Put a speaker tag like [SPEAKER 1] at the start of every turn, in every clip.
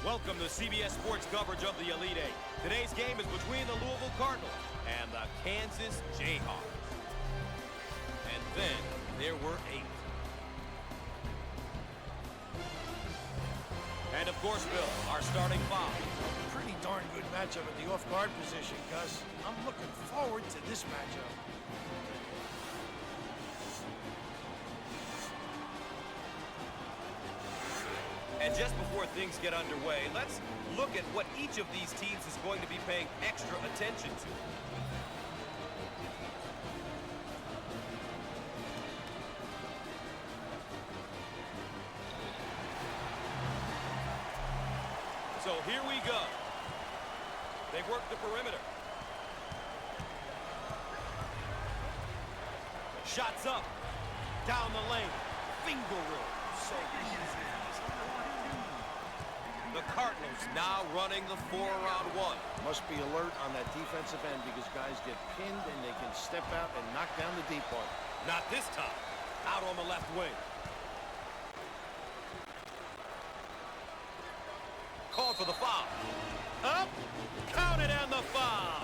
[SPEAKER 1] Welcome to CBS Sports coverage of the Elite Eight. Today's game is between the Louisville Cardinals and the Kansas Jayhawks. And then there were 8. And of course, Bill, our starting 5.
[SPEAKER 2] Pretty darn good matchup at the off-guard position, Gus. I'm looking forward to this matchup.
[SPEAKER 1] And just before things get underway, let's look at what each of these teams is going to be paying extra attention to. So here we go. They've worked the perimeter. Shots up. Down the lane. Finger roll. So easy. The Cardinals now running the 4-around-1.
[SPEAKER 2] Must be alert on that defensive end because guys get pinned and they can step out and knock down the deep part.
[SPEAKER 1] Not this time. Out on the left wing. Called for the foul. Up. Counted and the foul.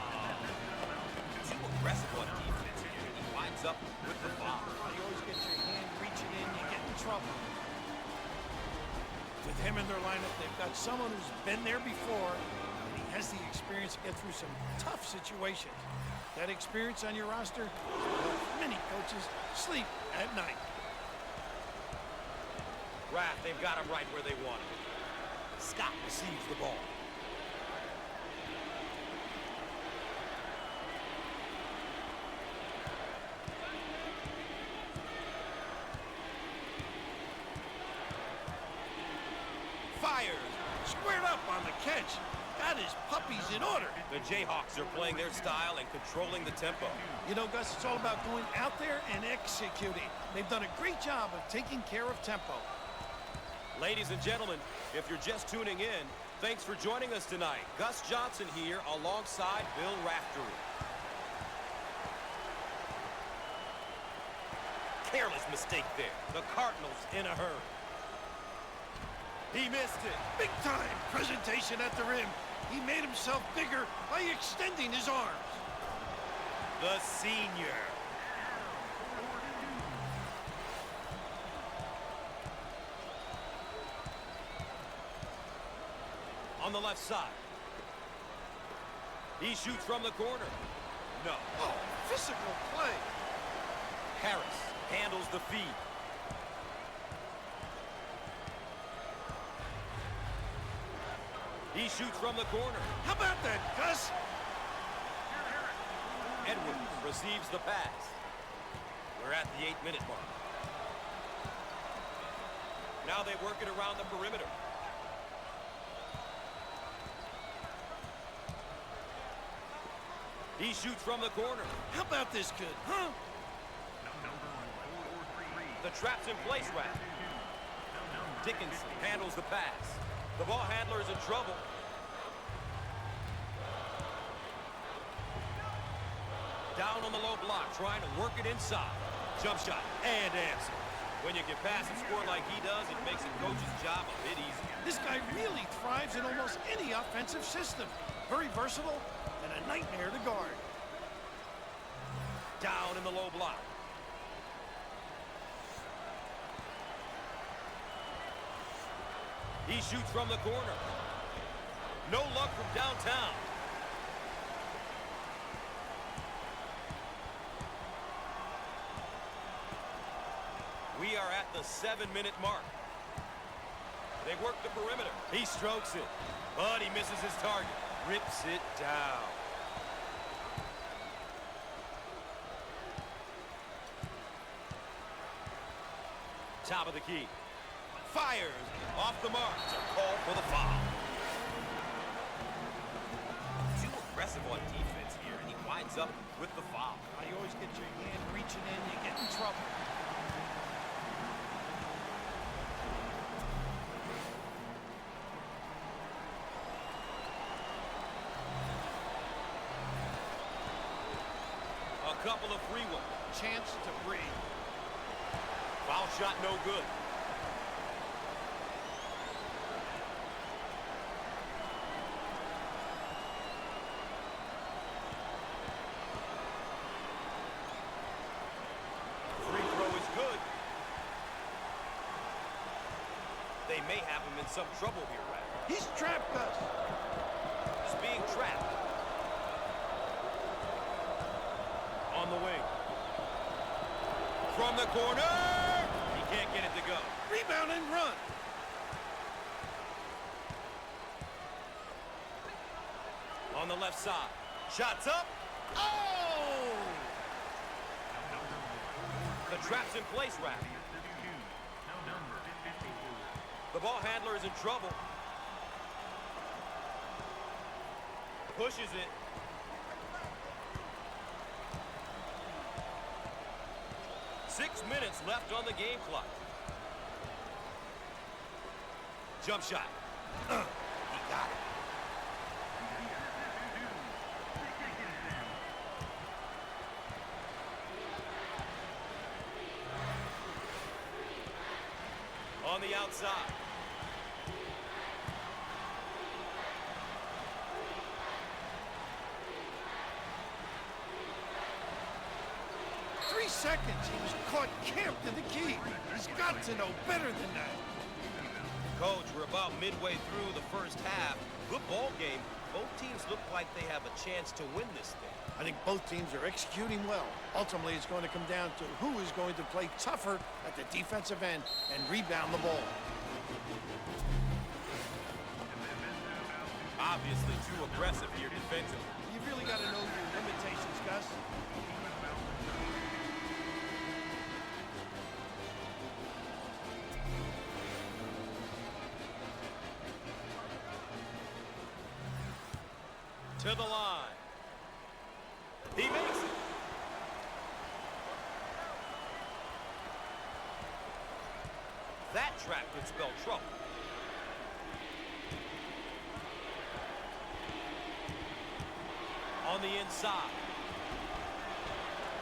[SPEAKER 1] Too aggressive on defense here. He winds up with the foul.
[SPEAKER 2] You always get your hand reaching in, you get in trouble. With him in their lineup, they've got someone who's been there before, and he has the experience to get through some tough situations. That experience on your roster helps many coaches sleep at night.
[SPEAKER 1] Rath, they've got him right where they want him. Scott receives the ball. Fires.
[SPEAKER 2] Squared up on the catch. Got his puppies in order.
[SPEAKER 1] The Jayhawks are playing their style and controlling the tempo.
[SPEAKER 2] You know, Gus, it's all about going out there and executing. They've done a great job of taking care of tempo.
[SPEAKER 1] Ladies and gentlemen, if you're just tuning in, thanks for joining us tonight. Gus Johnson here alongside Bill Raftery. Careless mistake there. The Cardinals in a hurry. He missed it.
[SPEAKER 2] Big time presentation at the rim. He made himself bigger by extending his arms.
[SPEAKER 1] The senior. On the left side. He shoots from the corner. No.
[SPEAKER 2] Oh, physical play.
[SPEAKER 1] Harris handles the feed. He shoots from the corner.
[SPEAKER 2] How about that, Gus?
[SPEAKER 1] Edwards receives the pass. We're at the 8-minute mark. Now they work it around the perimeter. He shoots from the corner.
[SPEAKER 2] How about this kid, huh?
[SPEAKER 1] The trap's in place, Rat. Dickinson handles the pass. The ball handler is in trouble. Down on the low block, trying to work it inside. Jump shot and answer. When you can pass and score like he does, it makes a coach's job a bit easier.
[SPEAKER 2] This guy really thrives in almost any offensive system. Very versatile and a nightmare to guard.
[SPEAKER 1] Down in the low block. He shoots from the corner. No luck from downtown. We are at the 7-minute mark. They work the perimeter. He strokes it, but he misses his target. Rips it down. Top of the key. Fires off the mark to call for the foul. Too aggressive on defense here, and he winds up with the foul.
[SPEAKER 2] You always get your hand reaching in, you get in trouble.
[SPEAKER 1] A couple of free ones.
[SPEAKER 2] Chance to breathe.
[SPEAKER 1] Foul shot no good. They may have him in some trouble here, Rap.
[SPEAKER 2] He's trapped, Gus.
[SPEAKER 1] Just being trapped. On the wing. From the corner! He can't get it to go.
[SPEAKER 2] Rebound and run.
[SPEAKER 1] On the left side. Shots up. Oh! The trap's in place, Rap. The ball handler is in trouble. Pushes it. Six minutes left on the game clock. Jump shot. He got it. On the outside.
[SPEAKER 2] 3 seconds. He was caught camped in the key. He's got to know better than that.
[SPEAKER 1] Coach, we're about midway through the first half. Good ball game. Both teams look like they have a chance to win this thing.
[SPEAKER 2] I think both teams are executing well. Ultimately, it's going to come down to who is going to play tougher at the defensive end and rebound the ball.
[SPEAKER 1] Obviously too aggressive here defensively.
[SPEAKER 2] You've really got to know your limitations, Gus.
[SPEAKER 1] To the line. He makes it. That trap could spell trouble. On the inside.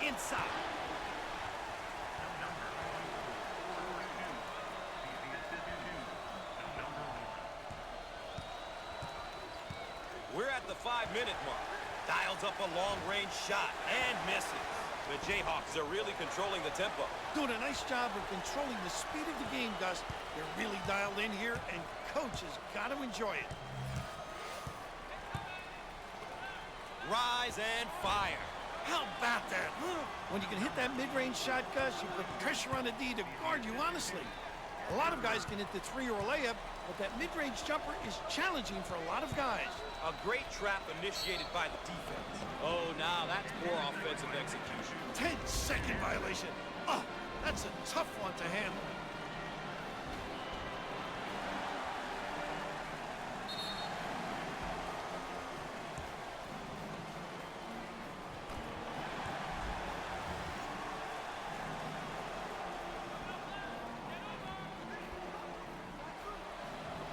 [SPEAKER 1] Inside. We're at the 5-minute mark. Dials up a long-range shot and misses. The Jayhawks are really controlling the tempo.
[SPEAKER 2] Doing a nice job of controlling the speed of the game, Gus. They're really dialed in here, and Coach has got to enjoy it.
[SPEAKER 1] Rise and fire.
[SPEAKER 2] How about that, huh? When you can hit that mid-range shot, Gus, you put pressure on the D to guard you honestly. A lot of guys can hit the three or a layup, but that mid-range jumper is challenging for a lot of guys.
[SPEAKER 1] A great trap initiated by the defense. Oh, now that's poor offensive execution.
[SPEAKER 2] 10-second violation. Oh, that's a tough one to handle.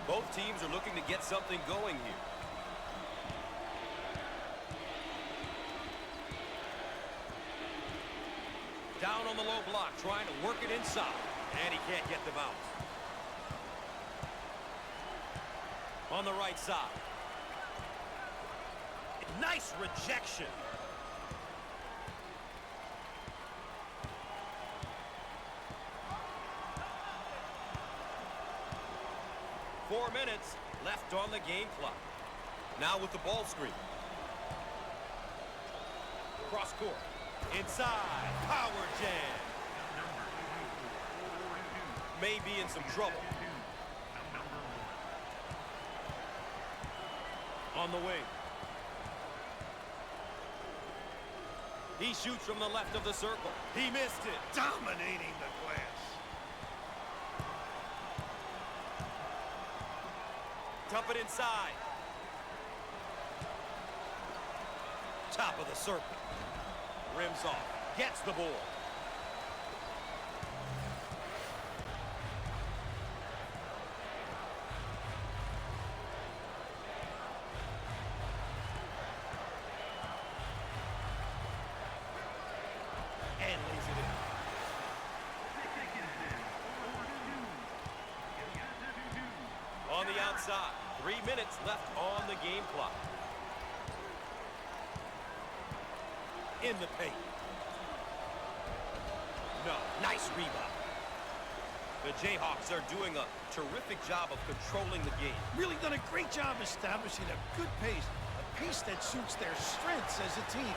[SPEAKER 1] Both teams are looking to get something going here. Down on the low block, trying to work it inside. And he can't get the bounce. On the right side. Nice rejection. Four minutes left on the game clock. Now with the ball screen. Cross court. Inside. Power jam. May be in some trouble. On the wing. He shoots from the left of the circle. He missed it.
[SPEAKER 2] Dominating the glass.
[SPEAKER 1] Dump it inside. Top of the circle. Rims off. Gets the ball. And lays it in. On the outside. 3 minutes left on the game clock. In the paint. No, nice rebound. The Jayhawks are doing a terrific job of controlling the game.
[SPEAKER 2] Really done a great job establishing a good pace, a pace that suits their strengths as a team.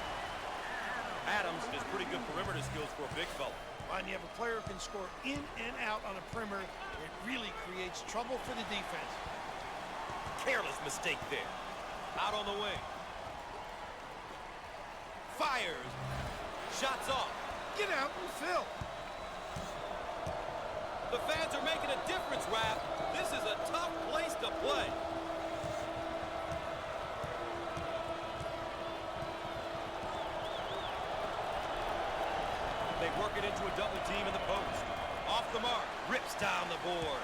[SPEAKER 1] Adams has pretty good perimeter skills for a big fella.
[SPEAKER 2] When you have a player who can score in and out on a perimeter, it really creates trouble for the defense.
[SPEAKER 1] Careless mistake there. Out on the wing. Fires. Shots off.
[SPEAKER 2] Get out and fill.
[SPEAKER 1] The fans are making a difference, Raph. This is a tough place to play. They work it into a double team in the post. Off the mark. Rips down the board.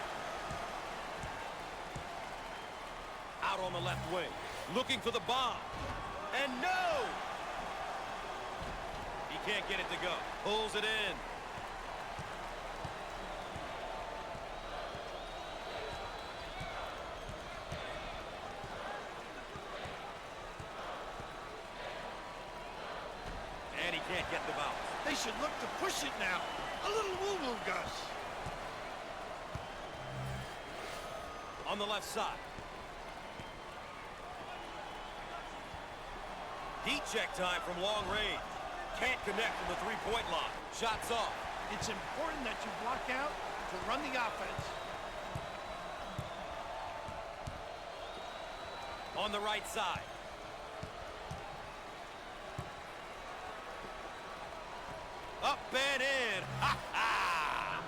[SPEAKER 1] Out on the left wing. Looking for the bomb. And no! He can't get it to go. Pulls it in. And he can't get the bounce.
[SPEAKER 2] They should look to push it now. A little woo-woo, Gus.
[SPEAKER 1] On the left side. Heat check time from long range. Can't connect from the three-point line. Shots off.
[SPEAKER 2] It's important that you block out to run the offense.
[SPEAKER 1] On the right side. Up and in. Ha ha!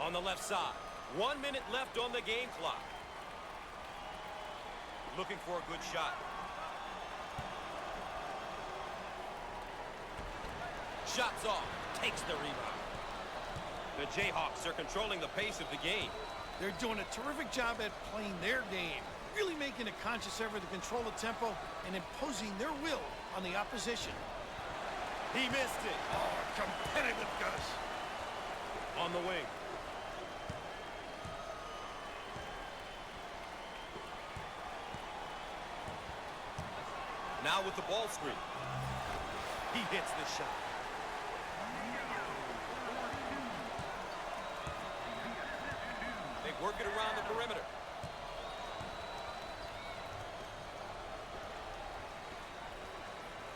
[SPEAKER 1] On the left side. 1 minute left on the game clock. Looking for a good shot. Shots off. Takes the rebound. The Jayhawks are controlling the pace of the game.
[SPEAKER 2] They're doing a terrific job at playing their game, really making a conscious effort to control the tempo and imposing their will on the opposition.
[SPEAKER 1] He missed it.
[SPEAKER 2] Oh, competitive, Gus.
[SPEAKER 1] On the wing. Now with the ball screen. He hits the shot. They work it around the perimeter.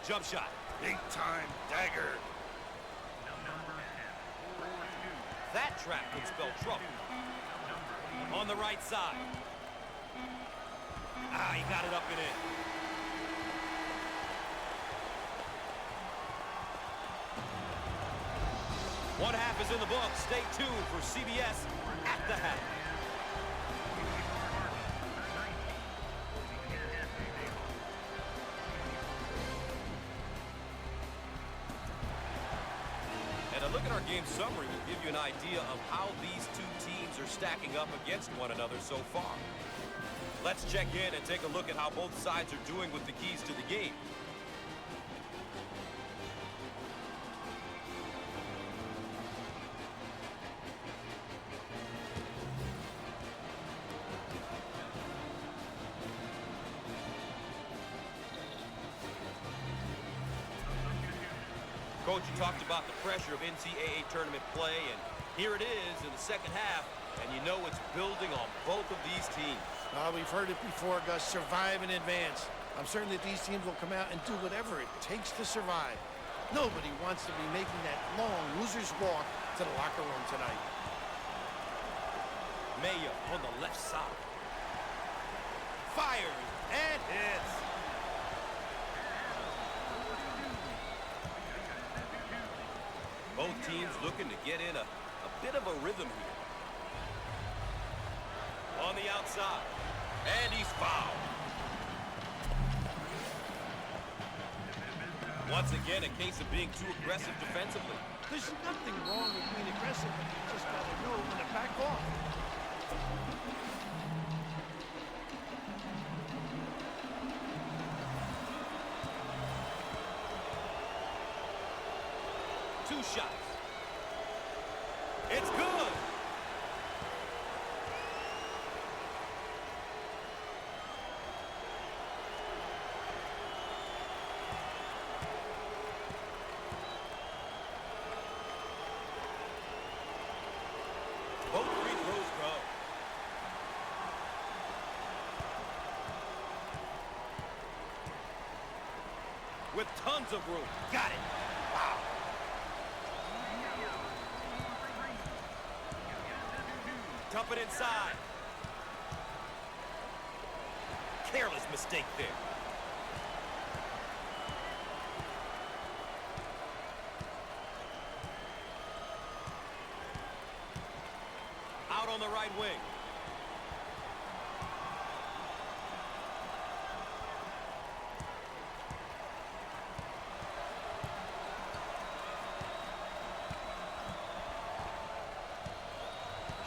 [SPEAKER 1] Jump shot.
[SPEAKER 2] Big time dagger.
[SPEAKER 1] That trap could spell trouble. On the right side. Ah, he got it up and in. One half is in the book. Stay tuned for CBS at the half. And a look at our game summary will give you an idea of how these two teams are stacking up against one another so far. Let's check in and take a look at how both sides are doing with the keys to the game. Coach, you talked about the pressure of NCAA tournament play, and here it is in the second half, and you know it's building on both of these teams.
[SPEAKER 2] We've heard it before, Gus. Survive and advance. I'm certain that these teams will come out and do whatever it takes to survive. Nobody wants to be making that long loser's walk to the locker room tonight.
[SPEAKER 1] Mayo on the left side. Fires and hits. Both teams looking to get in a bit of a rhythm here. On the outside. And he's fouled. Once again, a case of being too aggressive defensively.
[SPEAKER 2] There's nothing wrong with being aggressive, but you just gotta know when to back off.
[SPEAKER 1] Two shots. It's good. tons of room.
[SPEAKER 2] Got it. Wow.
[SPEAKER 1] Dump it inside. Careless mistake there. Out on the right wing.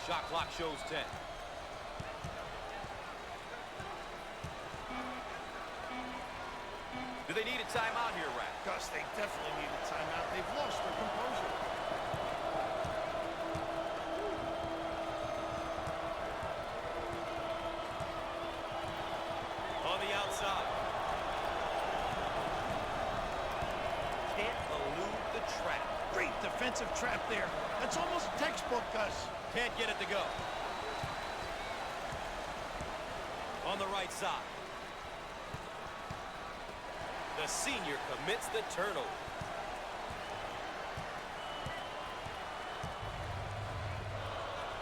[SPEAKER 1] Shot clock shows 10. Do they need a timeout here, Rat?
[SPEAKER 2] Gus, they definitely need a timeout. They've lost their composure.
[SPEAKER 1] On the outside. Can't elude the trap.
[SPEAKER 2] Great defensive trap there. That's almost textbook, Gus.
[SPEAKER 1] Can't get it to go. On the right side. The senior commits the turnover.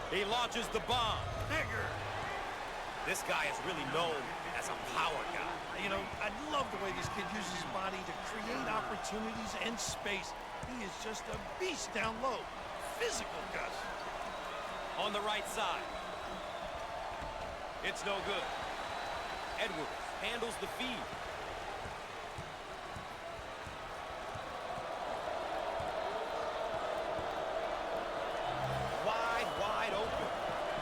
[SPEAKER 1] He launches the bomb.
[SPEAKER 2] Bigger.
[SPEAKER 1] This guy is really known as a power guy.
[SPEAKER 2] You know, I love the way this kid uses his body to create opportunities and space. He is just a beast down low. Physical, Gus.
[SPEAKER 1] On the right side. It's no good. Edwards handles the feed. Wide open.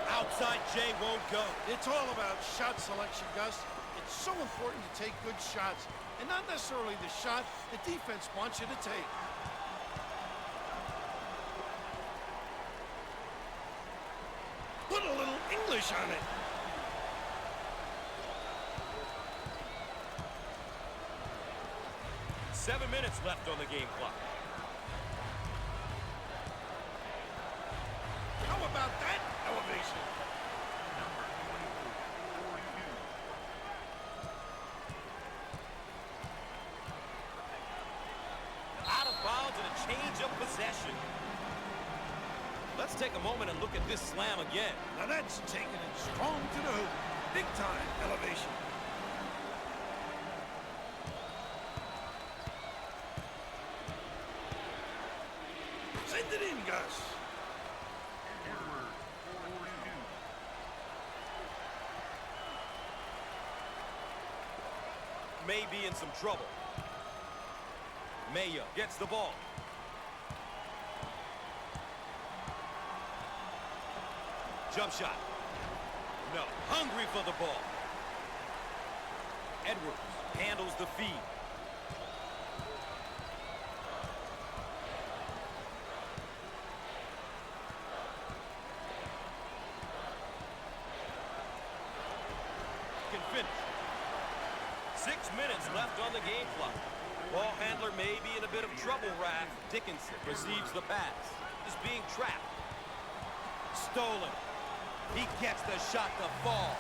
[SPEAKER 1] Outside J won't go.
[SPEAKER 2] It's all about shot selection, Gus. It's so important to take good shots, and not necessarily the shot the defense wants you to take. Put a little English on it.
[SPEAKER 1] Seven minutes left on the game clock.
[SPEAKER 2] How about that elevation?
[SPEAKER 1] Out of bounds and a change of possession. Let's take a moment and look at this slam again.
[SPEAKER 2] Now that's taking it strong to the hoop. Big time elevation. Send it in, Gus.
[SPEAKER 1] May be in some trouble. Maya gets the ball. Jump shot. No. Hungry for the ball. Edwards handles the feed. Can finish. 6 minutes left on the game clock. Ball handler may be in a bit of trouble, Raph. Dickinson receives the pass. Is being trapped. Stolen. He gets the shot to fall.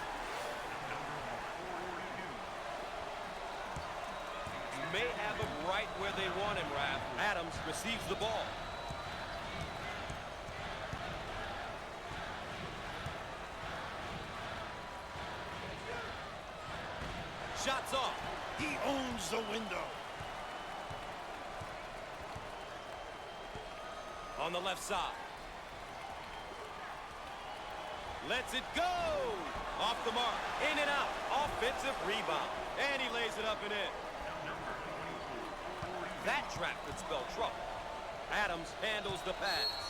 [SPEAKER 1] May have him right where they want him, Raph. Adams receives the ball. Shots off.
[SPEAKER 2] He owns the window.
[SPEAKER 1] On the left side. Lets it go. Off the mark. In and out. Offensive rebound. And he lays it up and in. That trap could spell trouble. Adams handles the pass.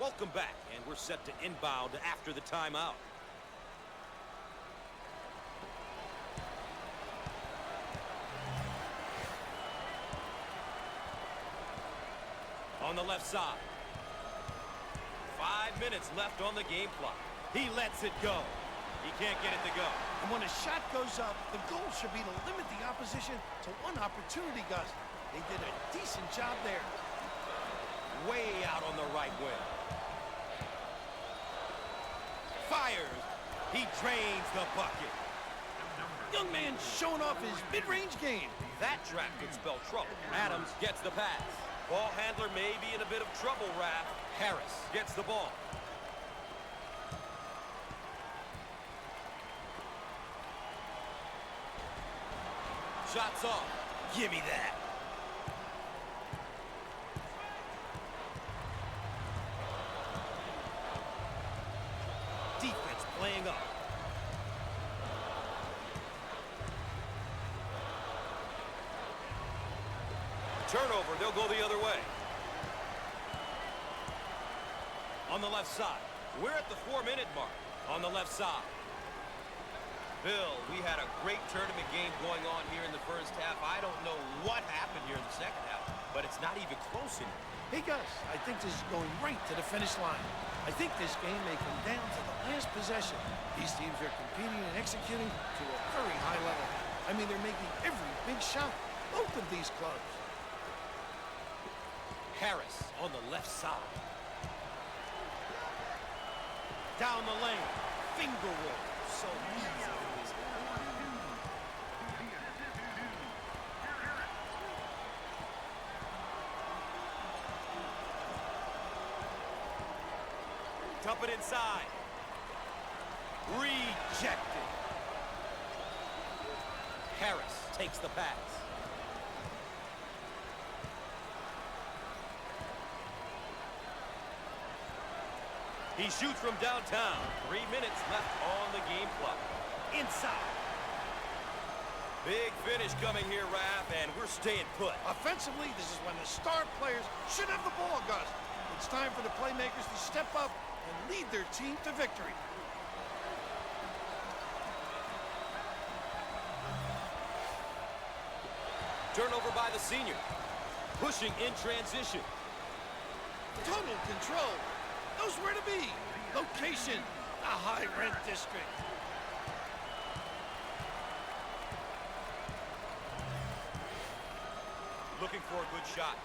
[SPEAKER 1] Welcome back, and we're set to inbound after the timeout. On the left side. 5 minutes left on the game clock. He lets it go. He can't get it to go.
[SPEAKER 2] And when a shot goes up, the goal should be to limit the opposition to one opportunity, Gus. They did a decent job there.
[SPEAKER 1] Way out on the right wing. Fires. He drains the bucket.
[SPEAKER 2] Young man showing off his mid-range game.
[SPEAKER 1] That trap could spell trouble. Adams gets the pass. Ball handler may be in a bit of trouble, Raph. Harris gets the ball. Shots off. Give me that. Defense playing up. Turnover, they'll go the other way. On the left side. We're at the 4-minute mark. On the left side. Bill, we had a great tournament game going on here in the first half. I don't know what happened here in the second half, but it's not even close anymore.
[SPEAKER 2] Hey, Gus, I think this is going right to the finish line. I think this game may come down to the last possession. These teams are competing and executing to a very high level. I mean, they're making every big shot. Both of these clubs.
[SPEAKER 1] Harris on the left side. Down the lane. Finger roll. So easy. Dump it inside. Rejected. Harris takes the pass. He shoots from downtown. 3 minutes left on the game clock. Inside. Big finish coming here, Raph, and we're staying put.
[SPEAKER 2] Offensively, this is when the star players should have the ball, Gus. It's time for the playmakers to step up and lead their team to victory.
[SPEAKER 1] Turnover by the senior. Pushing in transition.
[SPEAKER 2] Total control. Knows where to be. Location, the high-rent district.
[SPEAKER 1] Looking for a good shot.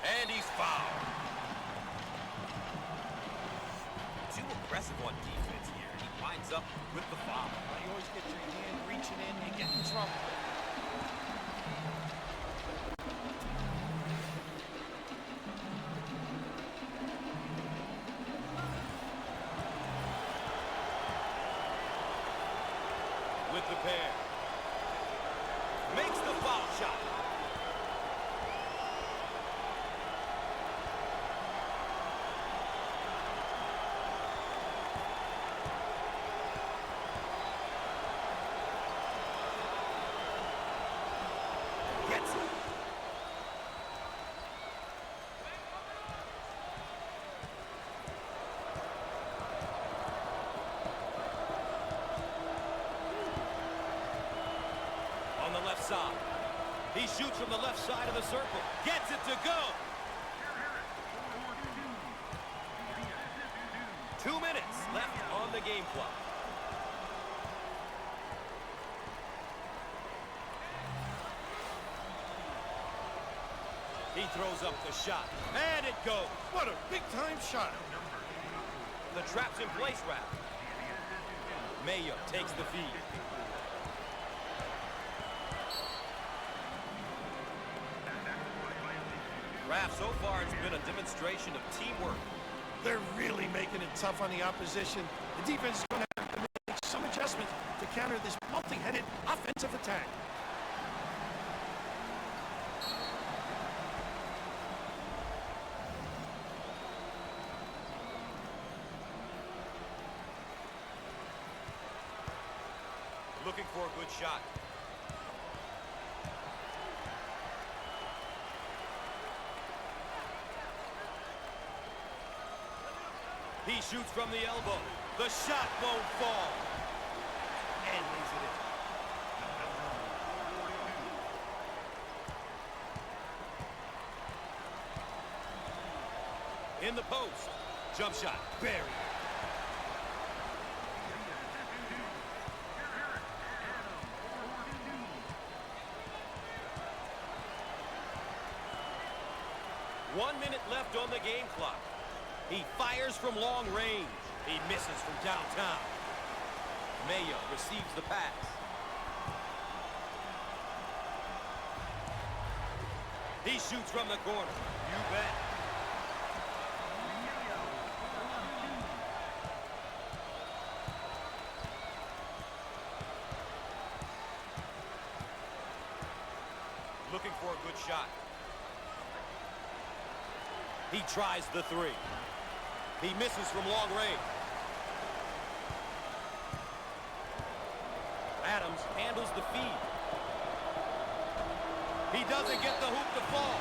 [SPEAKER 1] And he's fouled. Too aggressive on defense here. He winds up with the foul.
[SPEAKER 2] You always get your hand reaching in and get in trouble.
[SPEAKER 1] With the pair. Makes the foul shot. Gets it. On the left side. He shoots from the left side of the circle. Gets it to go. 2 minutes left on the game clock. He throws up the shot. And it goes.
[SPEAKER 2] What a big-time shot.
[SPEAKER 1] The trap's in place, Raph. Mayo takes the feed. Raph, so far it's been a demonstration of teamwork.
[SPEAKER 2] They're really making it tough on the opposition. The defense is going to have to make some adjustments to counter this multi-headed offensive attack.
[SPEAKER 1] Looking for a good shot. He shoots from the elbow. The shot won't fall. And lays it in. In the post. Jump shot. Buried. One minute left on the game clock. He fires from long range. He misses from downtown. Mayo receives the pass. He shoots from the corner. You bet. Looking for a good shot. He tries the three. He misses from long range. Adams handles the feed. He doesn't get the hoop to fall.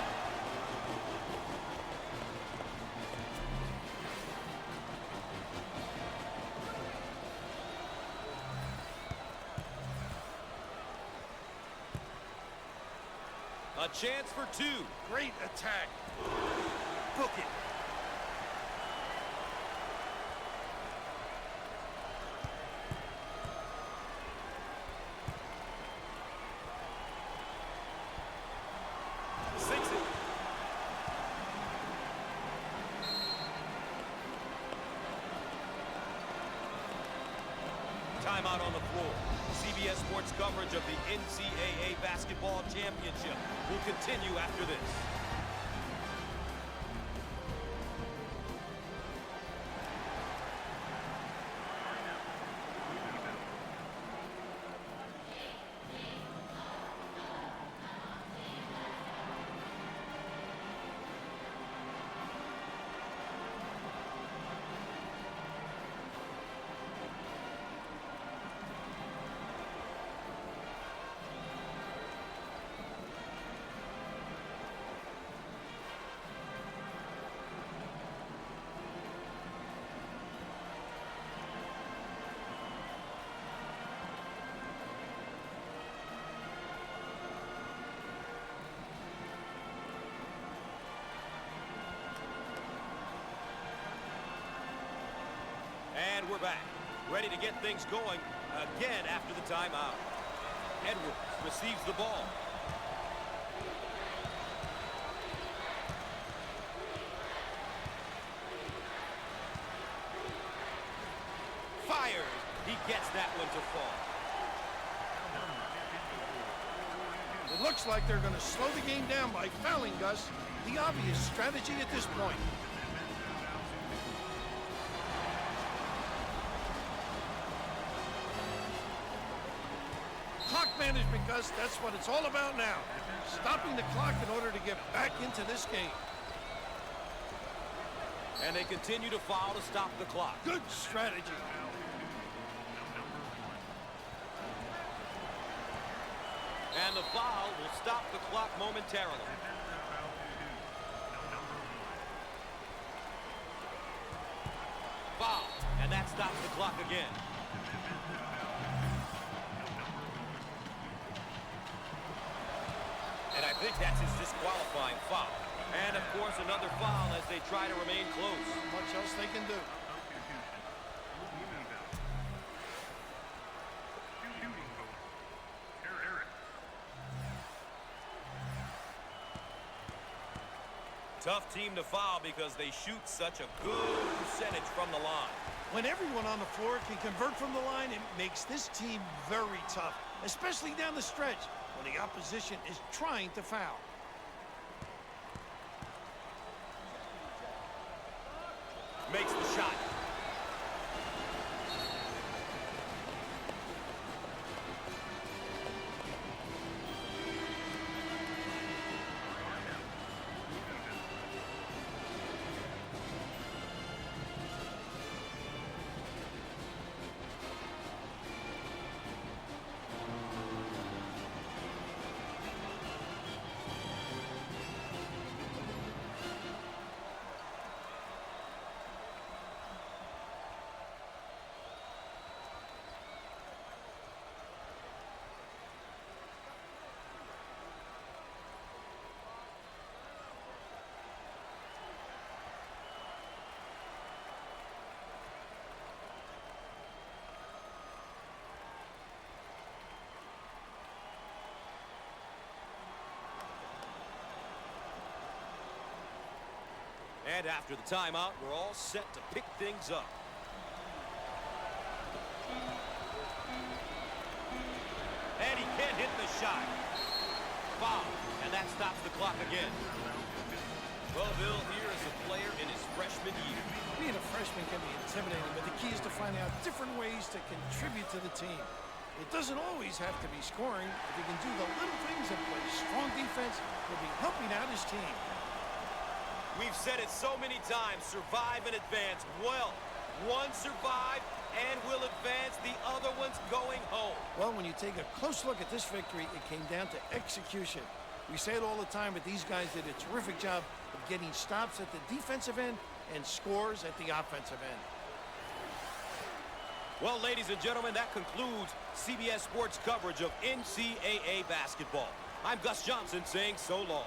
[SPEAKER 1] A chance for two.
[SPEAKER 2] Great attack. Book it.
[SPEAKER 1] Sinks it. Timeout on the floor. CBS Sports coverage of the NCAA Basketball Championship will continue after this. And we're back, ready to get things going again after the timeout. Edwards receives the ball. Fires. He gets that one to fall.
[SPEAKER 2] It looks like they're going to slow the game down by fouling Gus. The obvious strategy at this point. Clock management, Gus, that's what it's all about now. Stopping the clock in order to get back into this game.
[SPEAKER 1] And they continue to foul to stop the clock.
[SPEAKER 2] Good strategy.
[SPEAKER 1] And the foul will stop the clock momentarily. Foul, and that stops the clock again. And I think that's his disqualifying foul. And, of course, another foul as they try to remain close.
[SPEAKER 2] Not much else they can do.
[SPEAKER 1] Tough team to foul because they shoot such a good percentage from the line.
[SPEAKER 2] When everyone on the floor can convert from the line, it makes this team very tough, especially down the stretch when the opposition is trying to foul.
[SPEAKER 1] Makes the shot. And after the timeout, we're all set to pick things up. And he can't hit the shot. Foul, and that stops the clock again. Well, Bill, here is a player in his freshman year.
[SPEAKER 2] Being a freshman can be intimidating, but the key is to find out different ways to contribute to the team. It doesn't always have to be scoring. If he can do the little things and play strong defense, he'll be helping out his team.
[SPEAKER 1] We've said it so many times, survive and advance. Well, one survived and will advance, the other one's going home.
[SPEAKER 2] Well, when you take a close look at this victory, it came down to execution. We say it all the time, but these guys did a terrific job of getting stops at the defensive end and scores at the offensive end.
[SPEAKER 1] Well, ladies and gentlemen, that concludes CBS Sports coverage of NCAA basketball. I'm Gus Johnson saying so long.